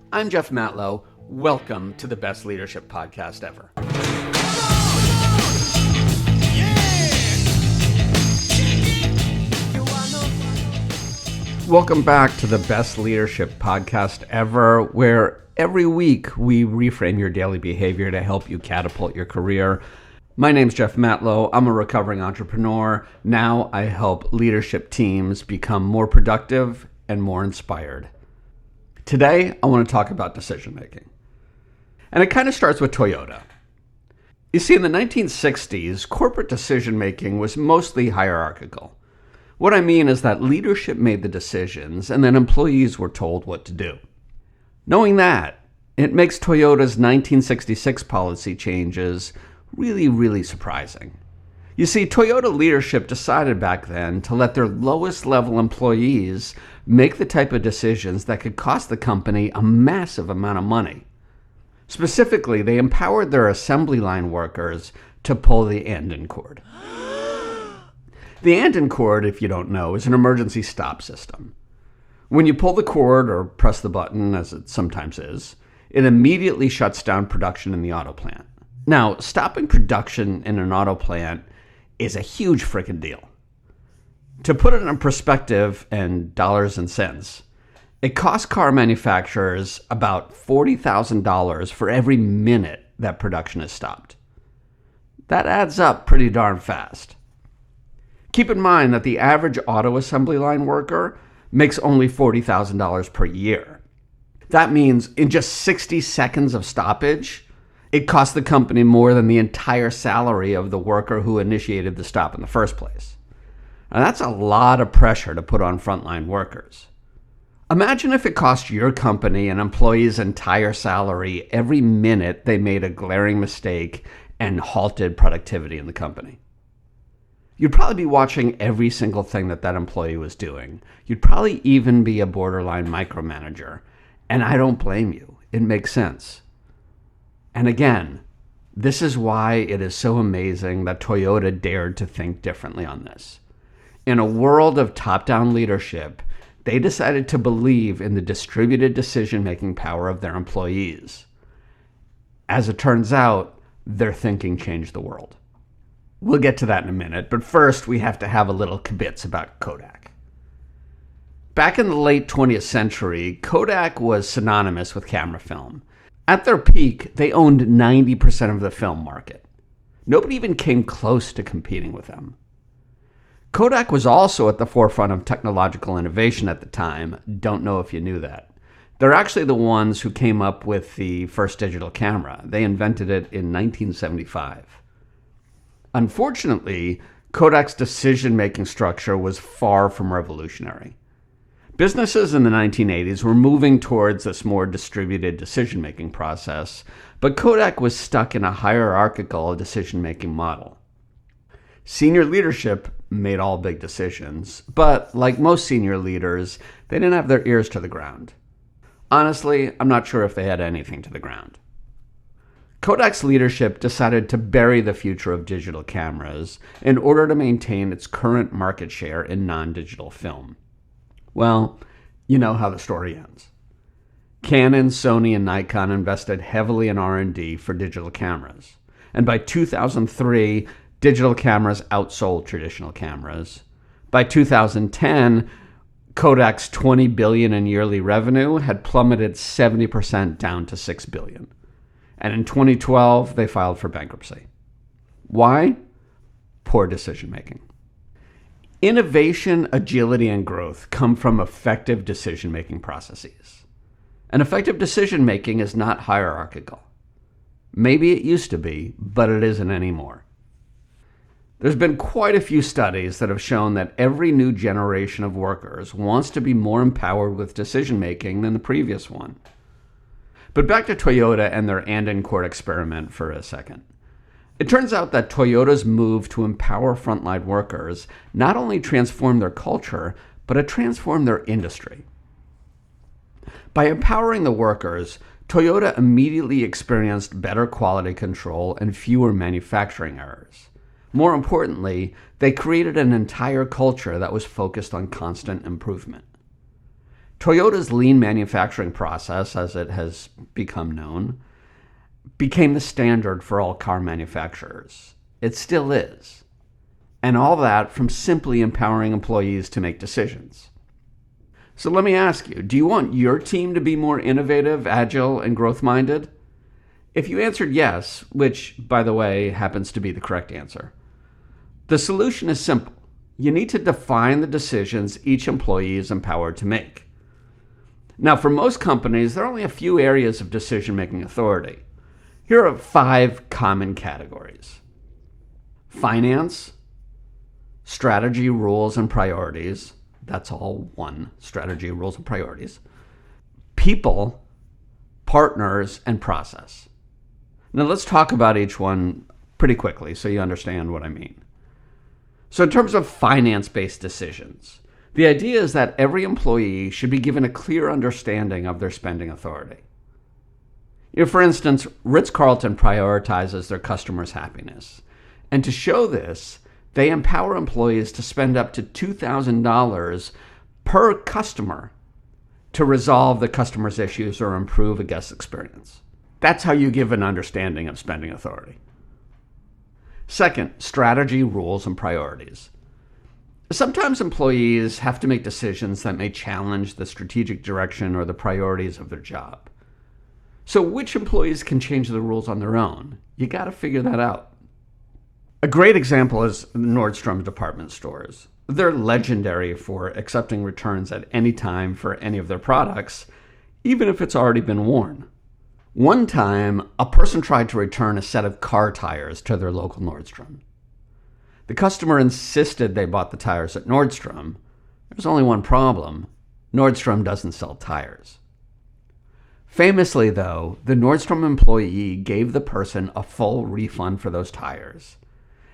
I'm Jeff Matlow. Welcome to the best leadership podcast ever. Welcome back to the best leadership podcast ever, where every week we reframe your daily behavior to help you catapult your career. My name's Jeff Matlow. I'm a recovering entrepreneur. Now I help leadership teams become more productive and more inspired. Today, I want to talk about decision making. And it kind of starts with Toyota. You see, in the 1960s, corporate decision making was mostly hierarchical. What I mean is that leadership made the decisions and then employees were told what to do. Knowing that, it makes Toyota's 1966 policy changes really surprising. You see, Toyota leadership decided back then to let their lowest level employees make the type of decisions that could cost the company a massive amount of money. Specifically, they empowered their assembly line workers to pull the Anden cord. The Anden cord, if you don't know, is an emergency stop system. When you pull the cord or press the button, as it sometimes is, it immediately shuts down production in the auto plant. Now, stopping production in an auto plant is a huge freaking deal. To put it in perspective in dollars and cents, it costs car manufacturers about $40,000 for every minute that production is stopped. That adds up pretty darn fast. Keep in mind that the average auto assembly line worker makes only $40,000 per year. That means in just 60 seconds of stoppage, it costs the company more than the entire salary of the worker who initiated the stop in the first place. Now, that's a lot of pressure to put on frontline workers. Imagine if it cost your company an employee's entire salary every minute they made a glaring mistake and halted productivity in the company. You'd probably be watching every single thing that employee was doing. You'd probably even be a borderline micromanager. And I don't blame you. It makes sense. And again, this is why it is so amazing that Toyota dared to think differently on this. In a world of top-down leadership, they decided to believe in the distributed decision-making power of their employees. As it turns out, their thinking changed the world. We'll get to that in a minute, but first we have to have a little kibitz about Kodak. Back in the late 20th century, Kodak was synonymous with camera film. At their peak, they owned 90% of the film market. Nobody even came close to competing with them. Kodak was also at the forefront of technological innovation at the time. Don't know if you knew that. They're actually the ones who came up with the first digital camera. They invented it in 1975. Unfortunately, Kodak's decision-making structure was far from revolutionary. Businesses in the 1980s were moving towards this more distributed decision-making process, but Kodak was stuck in a hierarchical decision-making model. Senior leadership made all big decisions, but like most senior leaders, they didn't have their ears to the ground. Honestly, I'm not sure if they had anything to the ground. Kodak's leadership decided to bury the future of digital cameras in order to maintain its current market share in non-digital film. Well, you know how the story ends. Canon, Sony, and Nikon invested heavily in R&D for digital cameras. And by 2003, digital cameras outsold traditional cameras. By 2010, Kodak's $20 billion in yearly revenue had plummeted 70% down to $6 billion. And in 2012, they filed for bankruptcy. Why? Poor decision making. Innovation, agility, and growth come from effective decision-making processes. And effective decision-making is not hierarchical. Maybe it used to be, but it isn't anymore. There's been quite a few studies that have shown that every new generation of workers wants to be more empowered with decision-making than the previous one. But back to Toyota and their Anden cord experiment for a second. It turns out that Toyota's move to empower frontline workers not only transformed their culture, but it transformed their industry. By empowering the workers, Toyota immediately experienced better quality control and fewer manufacturing errors. More importantly, they created an entire culture that was focused on constant improvement. Toyota's lean manufacturing process, as it has become known, became the standard for all car manufacturers. It still is. And all that from simply empowering employees to make decisions. So let me ask you, do you want your team to be more innovative, agile, and growth-minded? If you answered yes, which, by the way, happens to be the correct answer, the solution is simple. You need to define the decisions each employee is empowered to make. Now, for most companies, there are only a few areas of decision-making authority. Here are 5 common categories: finance, strategy, rules, and priorities. That's all one: strategy, rules, and priorities. People, partners, and process. Now, let's talk about each one pretty quickly so you understand what I mean. So in terms of finance-based decisions, the idea is that every employee should be given a clear understanding of their spending authority. For instance, Ritz-Carlton prioritizes their customers' happiness. And to show this, they empower employees to spend up to $2,000 per customer to resolve the customer's issues or improve a guest experience. That's how you give an understanding of spending authority. Second, strategy, rules, and priorities. Sometimes employees have to make decisions that may challenge the strategic direction or the priorities of their job. So which employees can change the rules on their own? You got to figure that out. A great example is Nordstrom department stores. They're legendary for accepting returns at any time for any of their products, even if it's already been worn. One time, a person tried to return a set of car tires to their local Nordstrom. The customer insisted they bought the tires at Nordstrom. There's only one problem: Nordstrom doesn't sell tires. Famously, though, the Nordstrom employee gave the person a full refund for those tires.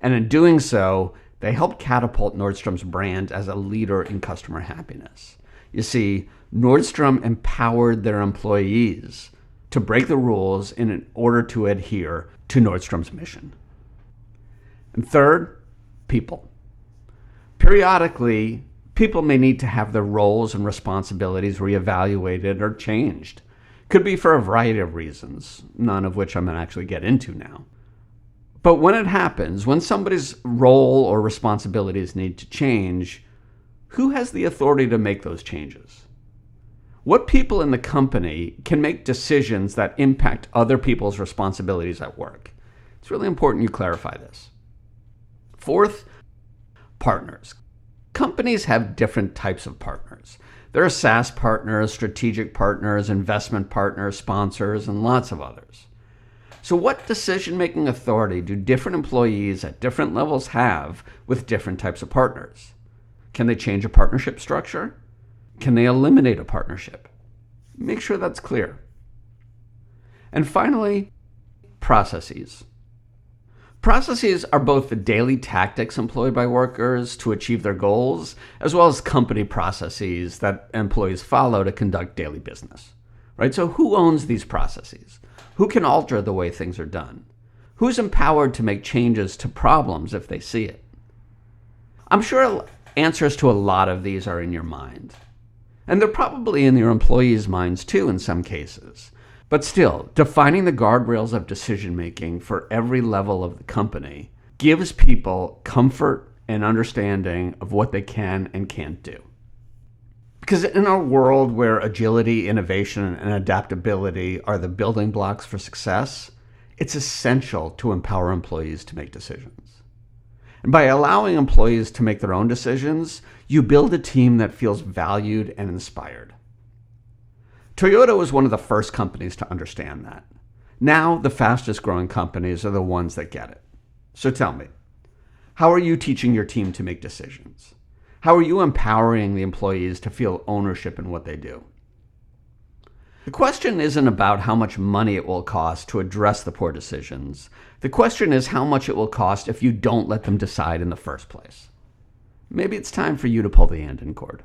And in doing so, they helped catapult Nordstrom's brand as a leader in customer happiness. You see, Nordstrom empowered their employees to break the rules in order to adhere to Nordstrom's mission. And third, people. Periodically, people may need to have their roles and responsibilities reevaluated or changed. Could be for a variety of reasons, none of which I'm going to actually get into now. But when it happens, when somebody's role or responsibilities need to change, who has the authority to make those changes? What people in the company can make decisions that impact other people's responsibilities at work? It's really important you clarify this. Fourth, partners. Companies have different types of partners. There are SaaS partners, strategic partners, investment partners, sponsors, and lots of others. So what decision-making authority do different employees at different levels have with different types of partners? Can they change a partnership structure? Can they eliminate a partnership? Make sure that's clear. And finally, processes. Processes are both the daily tactics employed by workers to achieve their goals, as well as company processes that employees follow to conduct daily business. Right? So who owns these processes? Who can alter the way things are done? Who's empowered to make changes to problems if they see it? I'm sure answers to a lot of these are in your mind. And they're probably in your employees' minds too in some cases. But still, defining the guardrails of decision-making for every level of the company gives people comfort and understanding of what they can and can't do. Because in our world where agility, innovation, and adaptability are the building blocks for success, it's essential to empower employees to make decisions. And by allowing employees to make their own decisions, you build a team that feels valued and inspired. Toyota was one of the first companies to understand that. Now, the fastest growing companies are the ones that get it. So tell me, how are you teaching your team to make decisions? How are you empowering the employees to feel ownership in what they do? The question isn't about how much money it will cost to address the poor decisions. The question is how much it will cost if you don't let them decide in the first place. Maybe it's time for you to pull the end-in cord.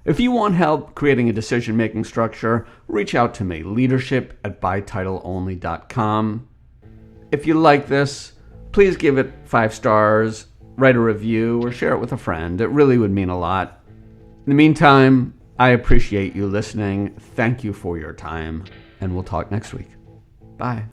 If you want help creating a decision-making structure, reach out to me, leadership@bytitleonly.com. If you like this, please give it 5 stars, write a review, or share it with a friend. It really would mean a lot. In the meantime, I appreciate you listening. Thank you for your time, and we'll talk next week. Bye.